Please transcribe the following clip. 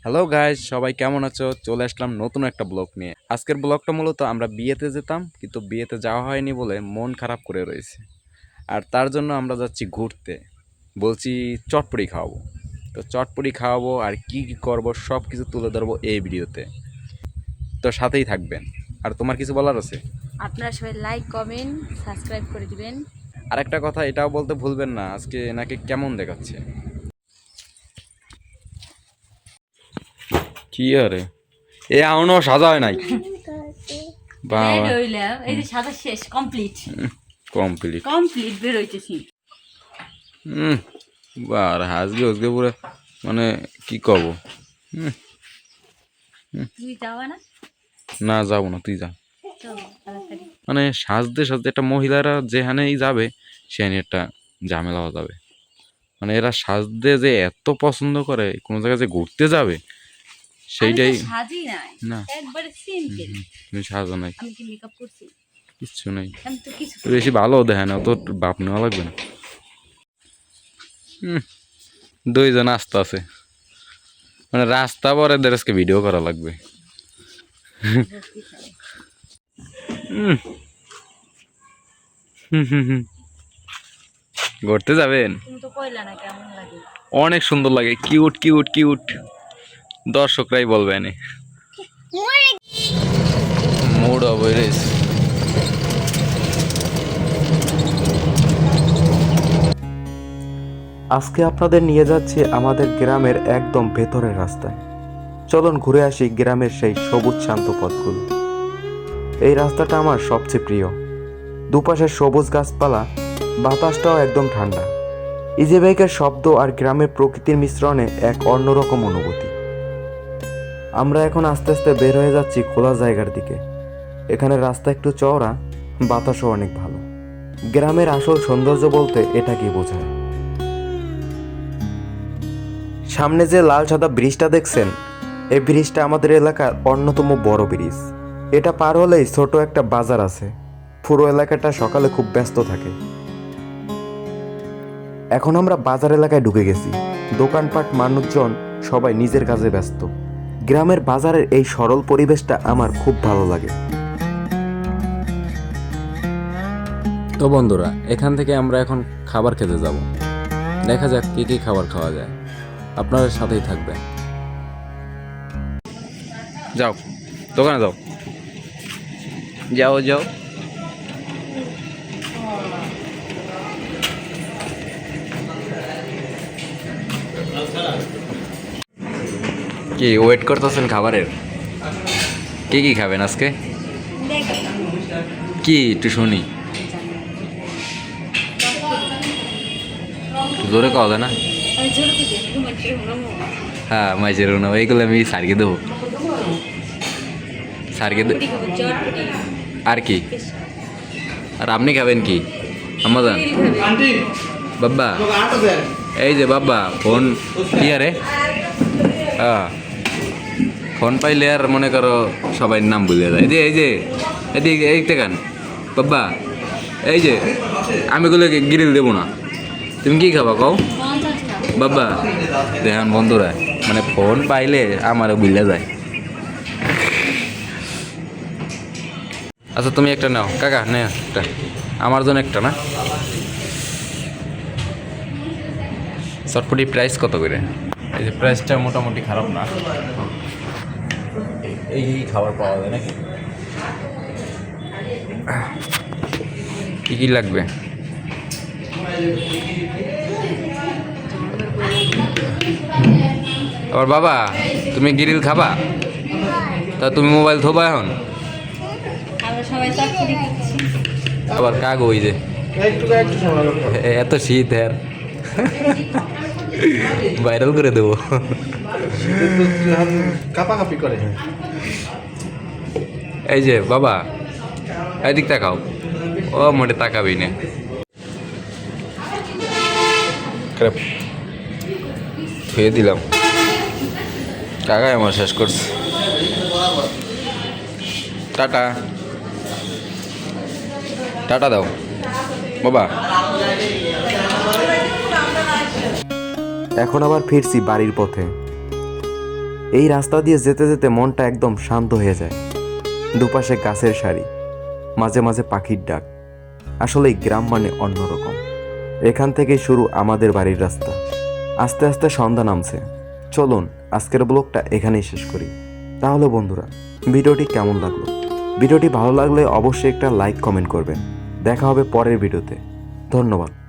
Hello guys, সবাই কেমন আছো? চলে আসলাম নতুন একটা ব্লগ নিয়ে। আজকের ব্লগটা মূলত আমরা বিয়েতে যেতাম, কিন্তু বিয়েতে যাওয়া হয়নি বলে মন খারাপ করে রয়েছে। আর তার জন্য আমরা যাচ্ছি ঘুরতে। বলছি চটপটি খাওয়াবো। তো চটপটি খাওয়াবো আর কি কি করবো সব কিছু তুলে ধরবো এই ভিডিওতে। তো সাথেই থাকবেন। আর তোমার কিছু বলার আছে? আপনারা সবাই লাইক কমেন্ট সাবস্ক্রাইব করে দিবেন। আর একটা কথা এটাও বলতে ভুলবেন না, আজকে নাকি কেমন দেখাচ্ছে। কি আরে এ এখনো সাজা হয় নাই। বাবা এই যে সাদা শেষ কমপ্লিট কমপ্লিট। কমপ্লিট বের হইতেছি। আর হাজগে হজগে পুরো মানে কি কব। তুই যাওয়া না? না যাবো না, তুই যা। চলো তাড়াতাড়ি। মানে সাজতে সাজতে একটা মহিলারা যেখানেই যাবে সেখানে একটা ঝামেলা হয়ে যাবে। মানে এরা সাজতে যে এত পছন্দ করে, কোনো জায়গায় যে ঘুরতে যাবে সেইটাই আমি তো সাজি নাই, না। একবারে সিম্পল। তুমি সাজো নাই, আমি কি মেকআপ করছি? কিচ্ছু নাই। আমি তো কিছু বেশি ভালো দেখে না, তো বাপ নেওয়া লাগবে না। দুইজন আসতে আছে, মানে রাস্তা পরে দেড়কে ভিডিও করা লাগবে। ঘুরতে যাবেন? তুমি তো কইলা না কেমন লাগে। অনেক সুন্দর লাগে, কিউট কিউট কিউট। দর্শকরাই বলবে এনে মুড অবরেজ। আজকে আপনাদের নিয়ে যাচ্ছি আমাদের গ্রামের একদম ভেতরের রাস্তায়। চলুন ঘুরে আসি গ্রামের সেই সবুজ শান্ত পথগুলো। এই রাস্তাটা আমার সবচেয়ে প্রিয়। দুপাশে সবুজ গাছপালা, বাতাসটাও একদম ঠান্ডা। ইজি বাইকের শব্দ আর গ্রামের প্রকৃতির মিশ্রণে এক অন্যরকম অনুভূতি। আমরা এখন আস্তে আস্তে বের হয়ে যাচ্ছি খোলা জায়গার দিকে। এখানে রাস্তা একটু চওড়া, বাতাসও অনেক ভালো। গ্রামের আসল সৌন্দর্য বলতে এটাকেই বোঝায়। সামনে যে লাল সাদা ব্রিজটা দেখছেন, এই ব্রিজটা আমাদের এলাকার অন্যতম বড় ব্রিজ। এটা পার হলেই ছোট একটা বাজার আছে। পুরো এলাকাটা সকালে খুব ব্যস্ত থাকে। এখন আমরা বাজার এলাকায় ঢুকে গেছি। দোকানপাট, মানুষজন সবাই নিজের কাজে ব্যস্ত। গ্রামের বাজারের এই সরল পরিবেশটা আমার খুব ভালো লাগে। তো বন্ধুরা, এখান থেকে আমরা এখন খাবার খেতে যাব। দেখা যাক কি কি খাবার খাওয়া যায়। আপনাদের সাথেই থাকবেন। যাও দোকানে যাও, যাও যাও। কি ওয়েট করতেছেন খাবারের? কি কি খাবেন আজকে? কি একটু শুনি, জোরে খাওয়া যায় না? হ্যাঁ মাইজের না, এইগুলো আমি সারকে দেবো, সারকে আর কি। আর আপনি খাবেন কি? আমাদান বাব্বা, এই যে বাব্বা ফোন কি আরে, হ্যাঁ ফোন পাইলে আর মনে করো সবাই নাম বুঝে যায়। এই যে এদিকে এইটা কেন বাব্বা, এই যে আমি গুলো গ্রিল দেবো না, তুমি কি খাবা কও বাব্বা? দেখেন বন্ধুরা, মানে ফোন পাইলে আমারও বুঝলে যায়। আচ্ছা তুমি একটা নাও কাকা, নে একটা আমার জন্য একটা না। চটপটি প্রাইস কত করে? এই যে প্রাইসটা মোটামুটি খারাপ না, এই খাবার পাওয়া যায় নাকি? কি কি লাগবে? আবার বাবা তুমি গ্রিল খাবা? তা তুমি মোবাইল থোবা এখন? আমরা সবাই চটপটি খাচ্ছি। আবার কাক ওই যে এত শীত আর ভাইরাল করে দেবো। কাপাকাপি করে। এই যে বাবা এদিক তাকাও, ও মোটে তাকাবি না। ধুয়ে দিলাম, কাকাই আমার শেষ করছে। টাটা টাটা দাও বাবা। এখন আবার ফিরছি বাড়ির পথে। এই রাস্তা দিয়ে যেতে যেতে মনটা একদম শান্ত হয়ে যায়। দুপাশে গাছের সারি, মাঝে মাঝে পাখির ডাক। আসলে এই গ্রাম মানে অন্যরকম। এখান থেকেই শুরু আমাদের বাড়ির রাস্তা। আস্তে আস্তে সন্ধ্যা নামছে। চলুন আজকের ব্লগটা এখানেই শেষ করি। তাহলে বন্ধুরা, ভিডিওটি কেমন লাগলো? ভিডিওটি ভালো লাগলে অবশ্যই একটা লাইক কমেন্ট করবেন। দেখা হবে পরের ভিডিওতে। ধন্যবাদ।